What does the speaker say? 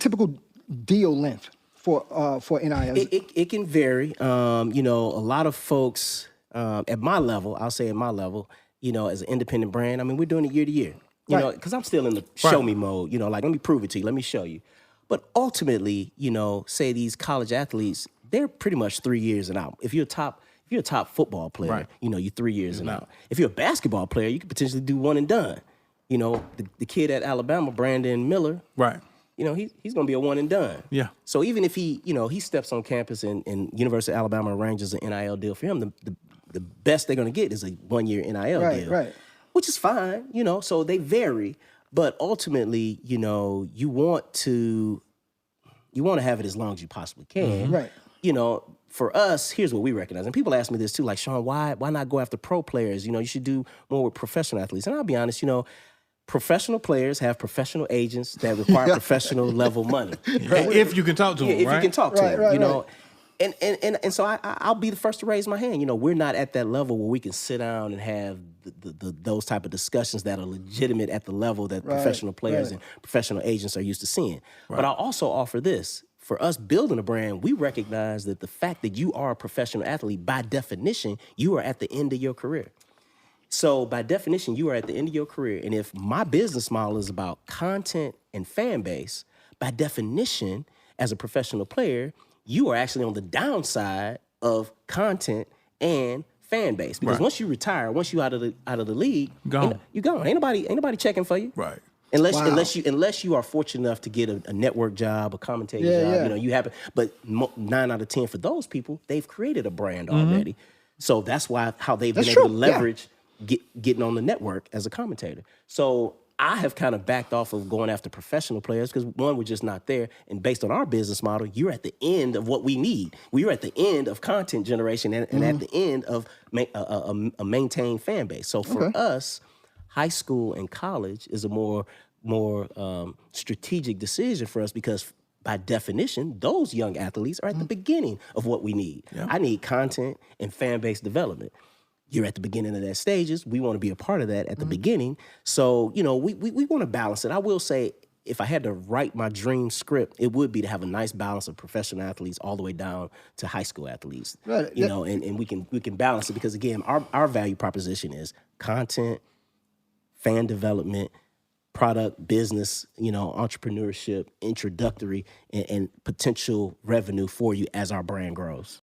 typical deal length for NIL? It can vary. You know, a lot of folks at my level, I'll say at my level, you know, as an independent brand, I mean, we're doing it year to year. You know, because I'm still in the show me mode. You know, like, let me prove it to you. Let me show you. But ultimately, you know, say these college athletes, they're pretty much 3 years and out. If you're a top football player, you know, you're 3 years and out. If you're a basketball player, you could potentially do one and done. You know, the kid at Alabama, Brandon Miller, you know, he's going to be a one and done. Yeah. So even if he, you know, he steps on campus and University of Alabama arranges an NIL deal for him, the best they're going to get is a 1 year NIL deal. Which is fine, you know, so they vary. But ultimately, you know, you want to have it as long as you possibly can. You know, for us, here's what we recognize. And people ask me this too, like, Shawn, why not go after pro players? You know, you should do more with professional athletes. And I'll be honest, you know, professional players have professional agents that require professional level money. If you can talk to them, if you can talk to them, you know. And so I'll be the first to raise my hand. You know, we're not at that level where we can sit down and have those type of discussions that are legitimate at the level that professional players and professional agents are used to seeing. But I'll also offer this. For us building a brand, we recognize that the fact that you are a professional athlete, by definition, you are at the end of your career. So by definition, you are at the end of your career. And if my business model is about content and fan base, by definition, as a professional player, you are actually on the downside of content and fan base. Because once you retire, once you out of the league, you're gone. Ain't nobody checking for you. Unless you are fortunate enough to get a network job, a commentating job, you know, you happen. But 9 out of 10 for those people, they've created a brand already. So that's how they've been able to leverage getting on the network as a commentator. So I have kind of backed off of going after professional players because, one, we're just not there. And based on our business model, you're at the end of what we need. We're at the end of content generation and at the end of a maintained fan base. So for us, high school and college is a more strategic decision for us because, by definition, those young athletes are at the beginning of what we need. I need content and fan base development. You're at the beginning of that stages. We want to be a part of that at the beginning. So, you know, we want to balance it. I will say, if I had to write my dream script, it would be to have a nice balance of professional athletes all the way down to high school athletes. You know, and we can balance it because, again, our value proposition is content, fan development, product, business, you know, entrepreneurship, introductory, and potential revenue for you as our brand grows.